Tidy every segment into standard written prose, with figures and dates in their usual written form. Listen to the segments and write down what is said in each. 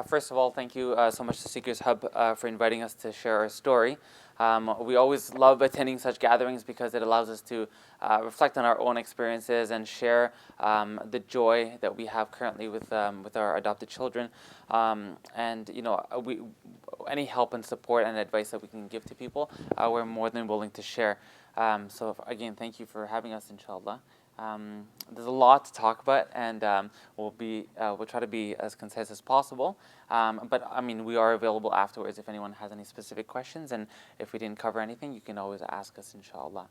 First of all, thank you so much to Seekers Hub for inviting us to share our story. We always love attending such gatherings because it allows us to reflect on our own experiences and share the joy that we have currently with our adopted children. And any help and support and advice that we can give to people, we're more than willing to share. So again, thank you for having us, inshallah. There's a lot to talk about, and we'll try to be as concise as possible. But I mean, we are available afterwards if anyone has any specific questions, and if we didn't cover anything, you can always ask us, inshallah.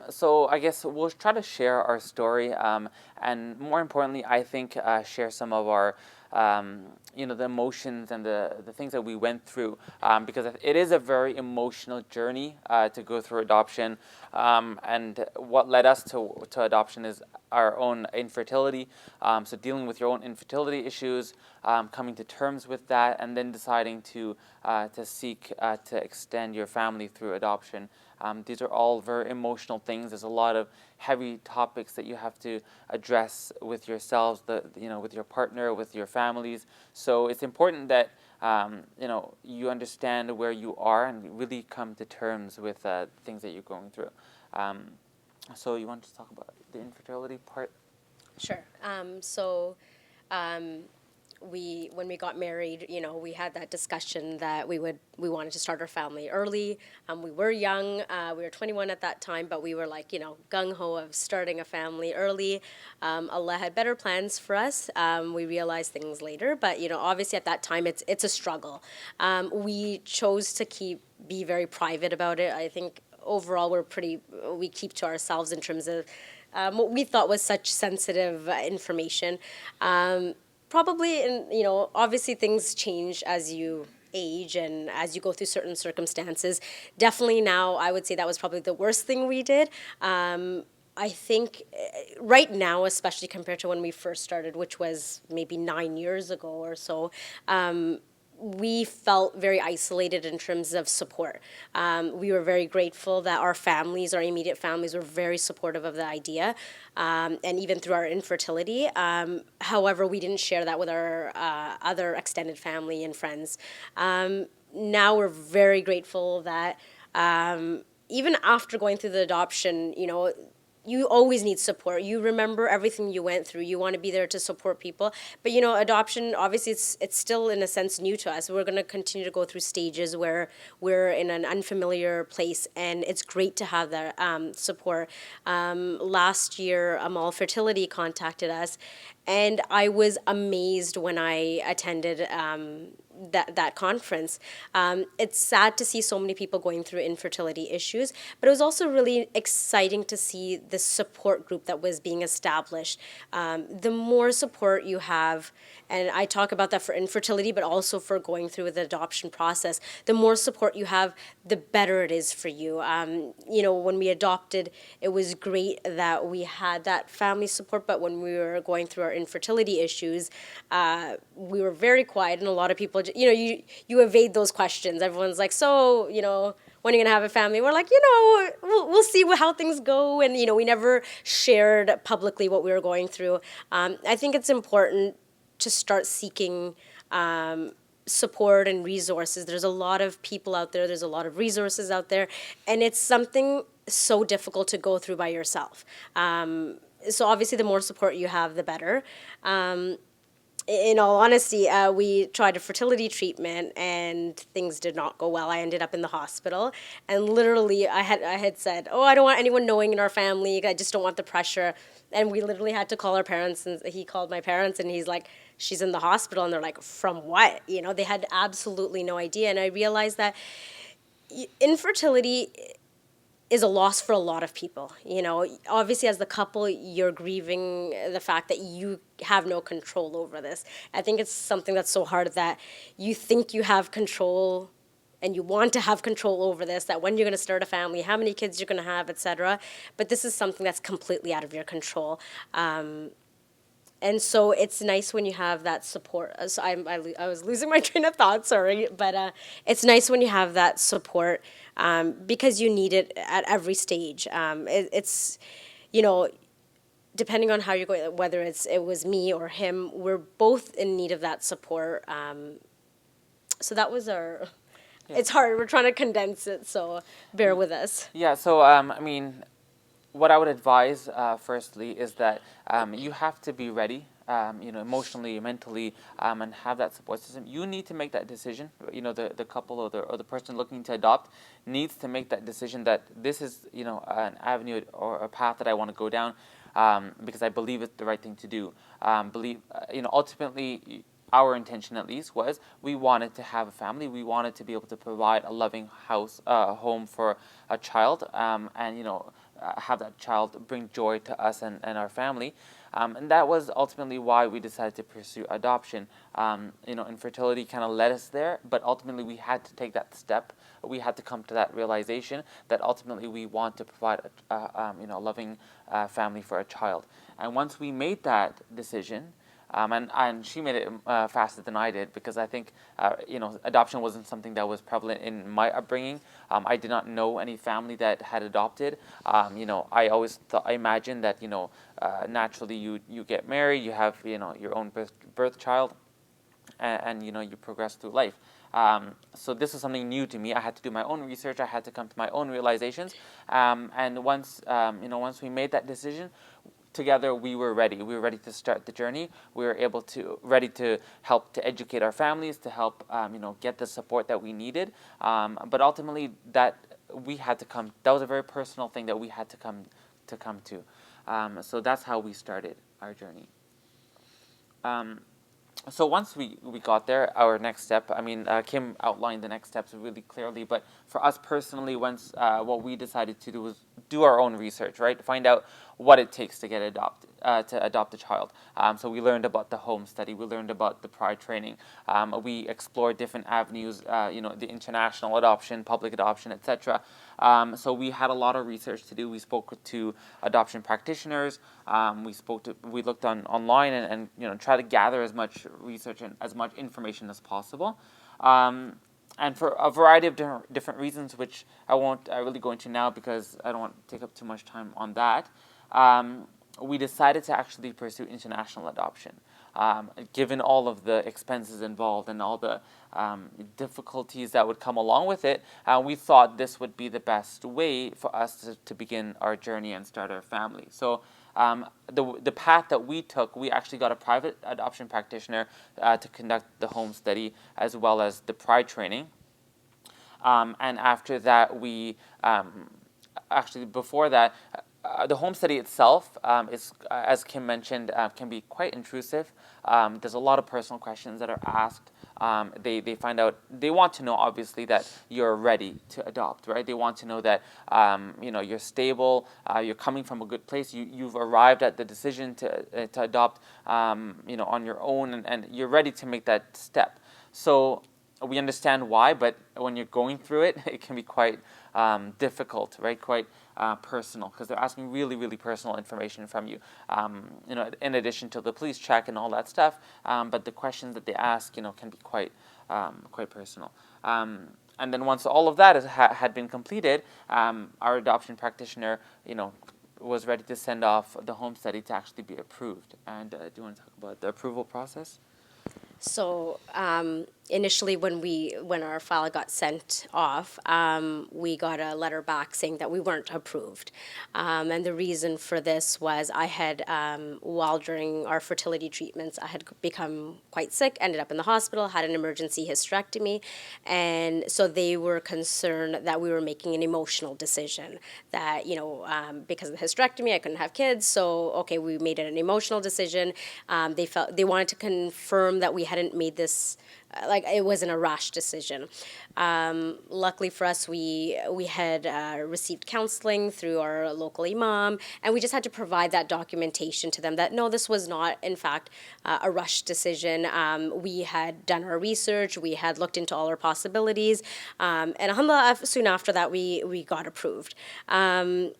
So I guess we'll try to share our story, and more importantly, I think share some of our the emotions and the things that we went through, because it is a very emotional journey to go through adoption, and what led us to adoption is our own infertility, so dealing with your own infertility issues, coming to terms with that, and then deciding to seek to extend your family through adoption. These are all very emotional things. There's a lot of heavy topics that you have to address with yourselves, with your partner, with your families. So it's important that you understand where you are and really come to terms with things that you're going through. So you want to talk about the infertility part? Sure. When we got married, we had that discussion that we wanted to start our family early. We were young. We were 21 at that time, but we were like, gung-ho of starting a family early. Allah had better plans for us. We realized things later, but, obviously at that time, it's a struggle. We chose to be very private about it. I think overall we keep to ourselves in terms of what we thought was such sensitive information. Probably, obviously things change as you age and as you go through certain circumstances. Definitely now, I would say that was probably the worst thing we did. I think right now, especially compared to when we first started, which was maybe 9 years ago or so, we felt very isolated in terms of support. We were very grateful that our immediate families, were very supportive of the idea, and even through our infertility. However, we didn't share that with our other extended family and friends. Now we're very grateful that even after going through the adoption, you always need support. You remember everything you went through. You want to be there to support people. But, adoption, obviously, it's still, in a sense, new to us. We're going to continue to go through stages where we're in an unfamiliar place, and it's great to have that support. Last year, Amal Fertility contacted us, and I was amazed when I attended that conference. It's sad to see so many people going through infertility issues, but it was also really exciting to see the support group that was being established. The more support you have, and I talk about that for infertility, but also for going through the adoption process, the more support you have, the better it is for you. When we adopted, it was great that we had that family support, but when we were going through our infertility issues, we were very quiet, and a lot of people, you evade those questions. Everyone's like, so, when are you going to have a family? We're like, we'll see how things go. And, we never shared publicly what we were going through. I think it's important to start seeking support and resources. There's a lot of people out there. There's a lot of resources out there. And it's something so difficult to go through by yourself. So obviously, the more support you have, the better. In all honesty, we tried a fertility treatment and things did not go well. I ended up in the hospital, and literally I had said, I don't want anyone knowing in our family. I just don't want the pressure. And we literally had to call our parents, and he called my parents, and he's like, she's in the hospital. And they're like, from what? They had absolutely no idea. And I realized that infertility is a loss for a lot of people. Obviously as the couple, you're grieving the fact that you have no control over this. I think it's something that's so hard that you think you have control and you want to have control over this, that when you're going to start a family, how many kids you're going to have, etc. But this is something that's completely out of your control. And so it's nice when you have that support. So I was losing my train of thought, sorry. But it's nice when you have that support because you need it at every stage. It's depending on how you're going, whether it was me or him, we're both in need of that support. So that was our. Yeah. It's hard. We're trying to condense it, so bear with us. Yeah, so I mean, what I would advise firstly is that you have to be ready, emotionally, mentally, and have that support system. You need to make that decision. The couple or the person looking to adopt needs to make that decision that this is an avenue or a path that I want to go down, because I believe it's the right thing to do. Ultimately, our intention at least was we wanted to have a family. We wanted to be able to provide a loving home for a child, and have that child bring joy to us and our family. And that was ultimately why we decided to pursue adoption. Infertility kind of led us there, but ultimately we had to take that step. We had to come to that realization that ultimately we want to provide a loving family for a child. And once we made that decision, and she made it faster than I did, because I think adoption wasn't something that was prevalent in my upbringing. I did not know any family that had adopted. I always I imagined that naturally you get married, you have your own birth child, and you progress through life. So this was something new to me. I had to do my own research. I had to come to my own realizations. And once we made that decision, together we were ready. We were ready to start the journey. We were ready to help to educate our families, to help get the support that we needed. But ultimately, that we had to come. That was a very personal thing that we had to come to. So that's how we started our journey. So once we got there, our next step, Kim outlined the next steps really clearly, but for us personally, once what we decided to do was do our own research, right? Find out what it takes to get adopted, to adopt a child. So we learned about the home study, we learned about the PRIDE training, we explored different avenues, the international adoption, public adoption, etc. So we had a lot of research to do. We spoke to adoption practitioners. We looked online and tried to gather as much research and as much information as possible. And for a variety of different reasons, which I won't really go into now because I don't want to take up too much time on that, we decided to actually pursue international adoption. Given all of the expenses involved and all the difficulties that would come along with it, we thought this would be the best way for us to begin our journey and start our family. So the path that we took, we actually got a private adoption practitioner to conduct the home study as well as the PRIDE training. And after that, before that, the home study itself is, as Kim mentioned, can be quite intrusive. There's a lot of personal questions that are asked. They find out, they want to know obviously that you're ready to adopt, right? They want to know that you're stable, you're coming from a good place, you've arrived at the decision to adopt on your own, and you're ready to make that step. So we understand why, but when you're going through it, it can be quite difficult, right? Quite personal, because they're asking really, really personal information from you. In addition to the police check and all that stuff, but the questions that they ask, can be quite personal. And then once all of that had been completed, our adoption practitioner, was ready to send off the home study to actually be approved. And do you want to talk about the approval process? So initially, when our file got sent off, we got a letter back saying that we weren't approved, and the reason for this was I had, while during our fertility treatments, I had become quite sick, ended up in the hospital, had an emergency hysterectomy, and so they were concerned that we were making an emotional decision, that because of the hysterectomy I couldn't have kids, so okay, we made it an emotional decision. They wanted to confirm that we hadn't made this like it wasn't a rash decision. Luckily for us, we had received counseling through our local imam, and we just had to provide that documentation to them that no, this was not in fact a rush decision. We had done our research, we had looked into all our possibilities, and alhamdulillah, soon after that we got approved. When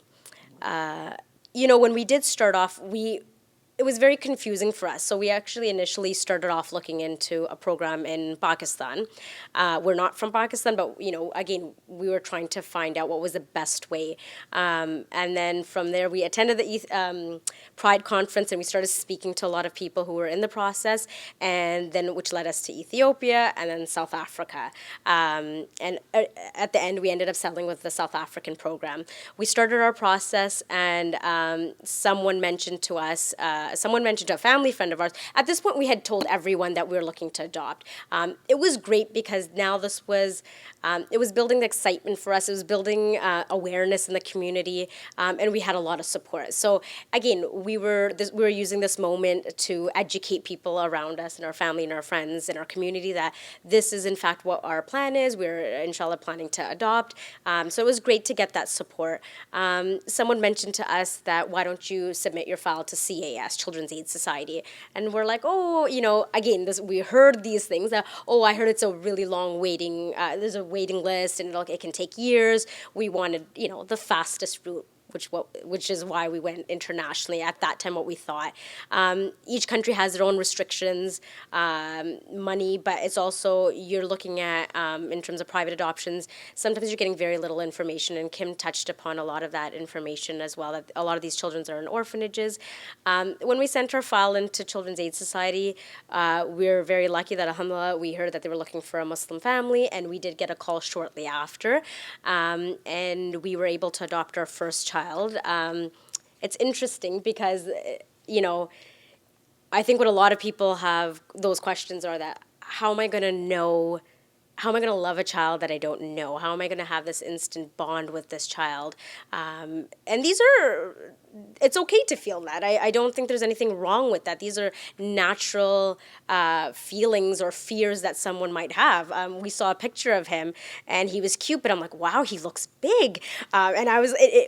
we did start off, it was very confusing for us. So we actually initially started off looking into a program in Pakistan. We're not from Pakistan, but again, we were trying to find out what was the best way. And then from there, we attended the Pride conference, and we started speaking to a lot of people who were in the process, and then which led us to Ethiopia and then South Africa. And at the end, we ended up settling with the South African program. We started our process, and someone mentioned to a family friend of ours. At this point, we had told everyone that we were looking to adopt. It was great because now it was building the excitement for us. It was building awareness in the community, and we had a lot of support. So again, we were using this moment to educate people around us and our family and our friends and our community that this is in fact what our plan is. We're inshallah planning to adopt. So it was great to get that support. Someone mentioned to us that why don't you submit your file to CAS, Children's Aid Society, and we're like, oh, again, we heard these things that, oh, I heard it's a really long waiting. There's a waiting list, and it can take years. We wanted, the fastest route, which is why we went internationally at that time, what we thought. Each country has their own restrictions, money, but it's also, you're looking at, in terms of private adoptions, sometimes you're getting very little information, and Kim touched upon a lot of that information as well, that a lot of these children are in orphanages. When we sent our file into Children's Aid Society, we were very lucky that, alhamdulillah, we heard that they were looking for a Muslim family, and we did get a call shortly after, and we were able to adopt our first child. It's interesting because, I think what a lot of people have, those questions are that, how am I going to know, how am I going to love a child that I don't know? How am I going to have this instant bond with this child? And it's okay to feel that. I don't think there's anything wrong with that. These are natural feelings or fears that someone might have. We saw a picture of him, and he was cute, but I'm like, wow, he looks big. And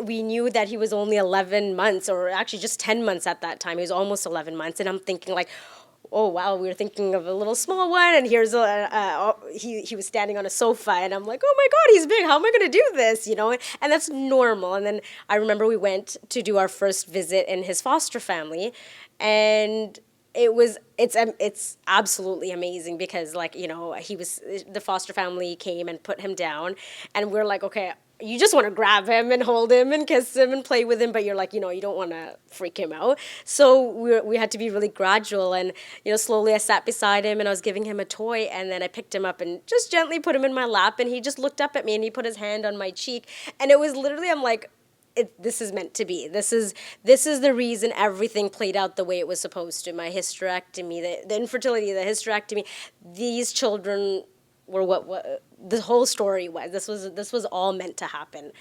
we knew that he was only 11 months, or actually just 10 months at that time. He was almost 11 months, and I'm thinking like, oh wow, we were thinking of a little small one, and here's he was standing on a sofa, and I'm like, oh my God, he's big. How am I going to do this? And that's normal. And then I remember we went to do our first visit in his foster family, and it's absolutely amazing because the foster family came and put him down, and we're like, okay, you just want to grab him and hold him and kiss him and play with him, but you're like, you don't want to freak him out. So we had to be really gradual, and slowly I sat beside him and I was giving him a toy, and then I picked him up and just gently put him in my lap, and he just looked up at me and he put his hand on my cheek, and it was literally, I'm like, this is meant to be. This is the reason everything played out the way it was supposed to. My hysterectomy, the infertility, the hysterectomy, these children were what the whole story was. This was all meant to happen.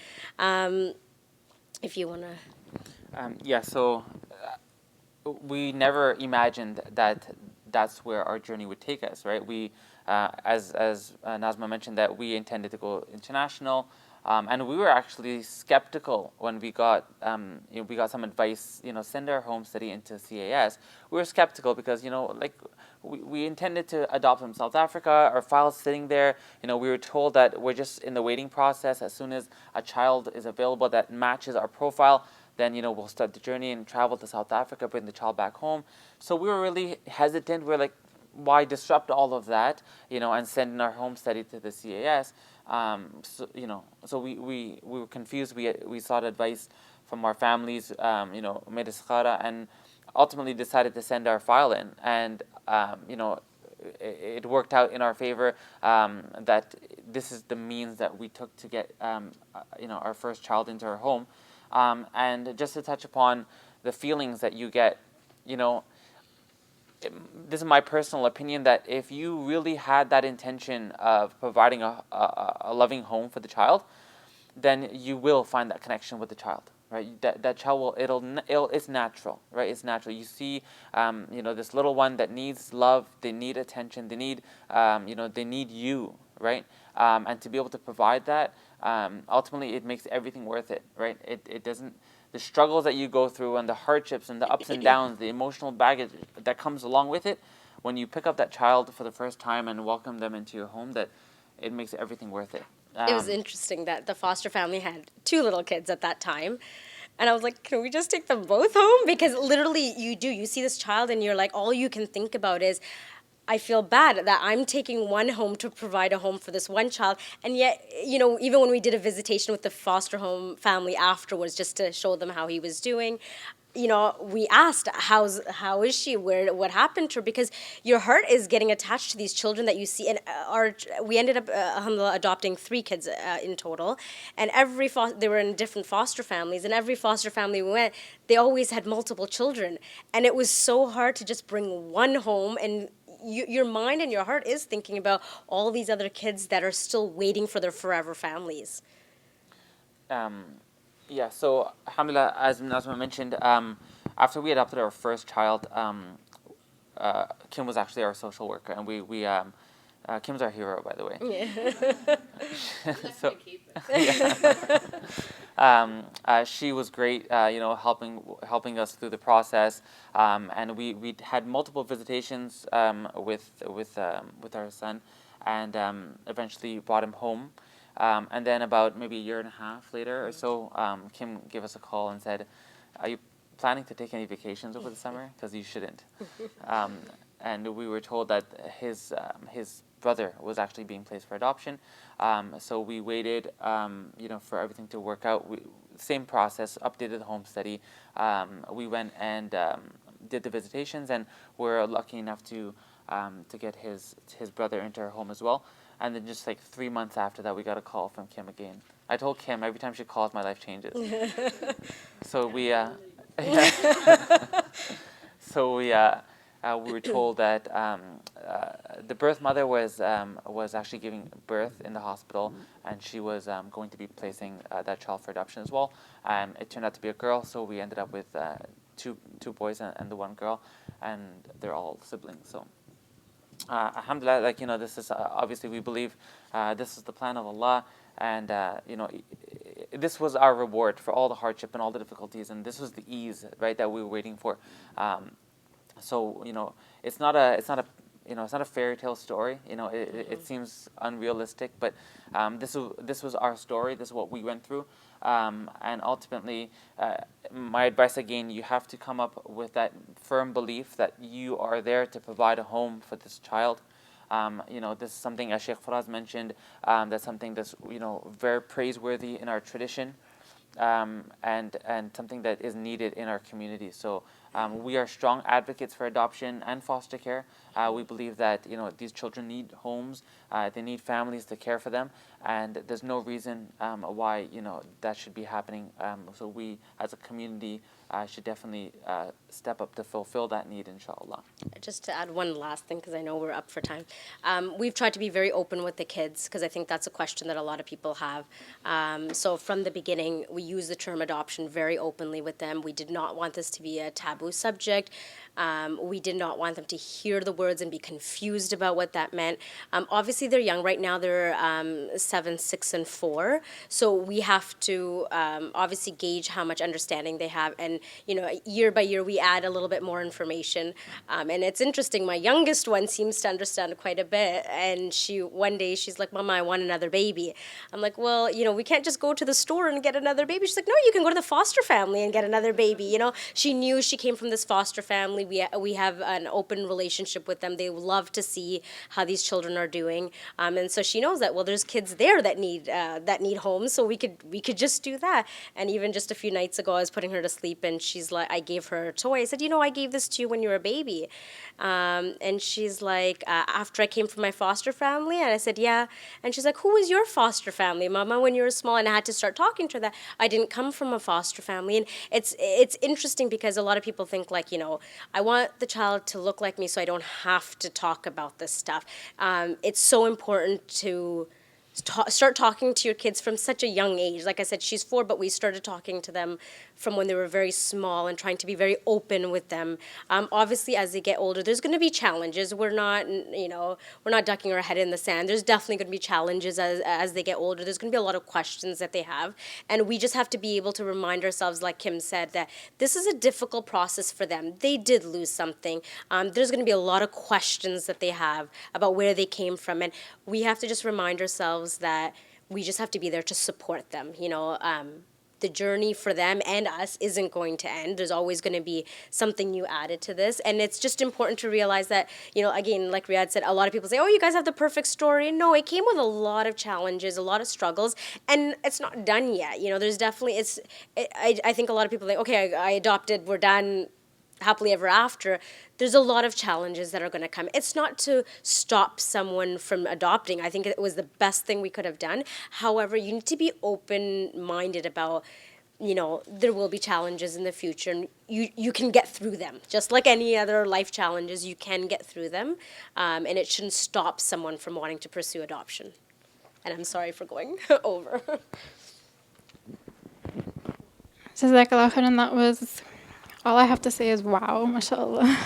If you want to. So we never imagined that that's where our journey would take us, right? We, as Nazima mentioned, that we intended to go international. And we were actually skeptical when we got some advice, send our home study into CAS. We were skeptical because, we intended to adopt from South Africa. Our file's sitting there. We were told that we're just in the waiting process. As soon as a child is available that matches our profile, then, we'll start the journey and travel to South Africa, bring the child back home. So we were really hesitant. We were like, why disrupt all of that, and send in our home study to the CAS? So we were confused. We sought advice from our families, and ultimately decided to send our file in. And it worked out in our favor that this is the means that we took to get our first child into our home. And just to touch upon the feelings that you get, this is my personal opinion, that if you really had that intention of providing a loving home for the child, then you will find that connection with the child, right? That child it's natural, right? It's natural. You see, this little one that needs love, they need attention, they need, they need you, right? And to be able to provide that, ultimately it makes everything worth it, right? It doesn't. The struggles that you go through and the hardships and the ups and downs, the emotional baggage that comes along with it, when you pick up that child for the first time and welcome them into your home, that it makes everything worth it. It was interesting that the foster family had 2 little kids at that time. And I was like, can we just take them both home? Because literally you see this child and you're like, all you can think about is, I feel bad that I'm taking one home to provide a home for this one child. And yet, even when we did a visitation with the foster home family afterwards, just to show them how he was doing, we asked, how is she? What happened to her? Because your heart is getting attached to these children that you see. And we ended up, alhamdulillah, adopting 3 kids in total. And they were in different foster families. And every foster family we went, they always had multiple children. And it was so hard to just bring one home, and your mind and your heart is thinking about all these other kids that are still waiting for their forever families. Yeah, so alhamdulillah, as Nazima mentioned, after we adopted our first child, Kim was actually our social worker, and Kim's our hero, by the way. Yeah. So, she was great, helping us through the process, and we had multiple visitations with our son, and eventually brought him home. And then about maybe a year and a half later or so, Kim gave us a call and said, "Are you planning to take any vacations over the summer? Because you shouldn't." And we were told that his brother was actually being placed for adoption. So we waited, for everything to work out. Same process, updated the home study. We went and did the visitations, and we're lucky enough to get his brother into our home as well. And then just like 3 months after that, we got a call from Kim again. I told Kim, every time she calls, my life changes. So we were told that the birth mother was actually giving birth in the hospital, and she was going to be placing that child for adoption as well. It turned out to be a girl, so we ended up with two boys and the one girl, and they're all siblings. So. Alhamdulillah, this is obviously we believe this is the plan of Allah, and this was our reward for all the hardship and all the difficulties, and this was the ease, right, that we were waiting for. So it's not a fairy tale story. It seems unrealistic, but this was our story. This is what we went through, and ultimately, my advice again: you have to come up with that firm belief that you are there to provide a home for this child. This is something, as Shaykh Faraz mentioned, that's something that's very praiseworthy in our tradition, and something that is needed in our community. So we are strong advocates for adoption and foster care. We believe that these children need homes, they need families to care for them, and there's no reason why that should be happening. So we, as a community, should definitely step up to fulfill that need, inshallah. Just to add one last thing, because I know we're up for time. We've tried to be very open with the kids, because I think that's a question that a lot of people have. So from the beginning, we use the term adoption very openly with them. We did not want this to be a taboo subject. We did not want them to hear the words and be confused about what that meant. Obviously, they're young. Right now, they're 7, 6, and 4. So we have to obviously gauge how much understanding they have. And, year by year, we add a little bit more information. And it's interesting. My youngest one seems to understand quite a bit. And one day, she's like, "Mama, I want another baby." I'm like, "Well, we can't just go to the store and get another baby." She's like, "No, you can go to the foster family and get another baby." She knew she came from this foster family. We have an open relationship with them. They love to see how these children are doing, and so she knows that there's kids there that need homes. So we could just do that. And even just a few nights ago, I was putting her to sleep, and she's like, I gave her a toy. I said, "I gave this to you when you were a baby," and she's like, "After I came from my foster family," and I said, "Yeah," and she's like, "Who was your foster family, Mama, when you were small?" And I had to start talking to her that I didn't come from a foster family, and it's interesting because a lot of people think I want the child to look like me so I don't have to talk about this stuff. It's so important to start talking to your kids from such a young age. Like I said, she's 4, but we started talking to them from when they were very small and trying to be very open with them. Obviously, as they get older, there's going to be challenges. We're not ducking our head in the sand. There's definitely going to be challenges as they get older. There's going to be a lot of questions that they have, and we just have to be able to remind ourselves, like Kim said, that this is a difficult process for them. They did lose something. There's going to be a lot of questions that they have about where they came from, and we have to just remind ourselves that we just have to be there to support them. the journey for them and us isn't going to end. There's always going to be something new added to this. And it's just important to realize that, again, like Riyad said, a lot of people say, oh, you guys have the perfect story. No, it came with a lot of challenges, a lot of struggles, and it's not done yet. There's definitely, I think a lot of people think, okay, I adopted, we're done, happily ever after. There's a lot of challenges that are going to come. It's not to stop someone from adopting. I think it was the best thing we could have done. However, you need to be open-minded about, there will be challenges in the future, and you can get through them. Just like any other life challenges, you can get through them, and it shouldn't stop someone from wanting to pursue adoption. And I'm sorry for going over. Jazakallah khairan. That was all I have to say is wow, mashallah.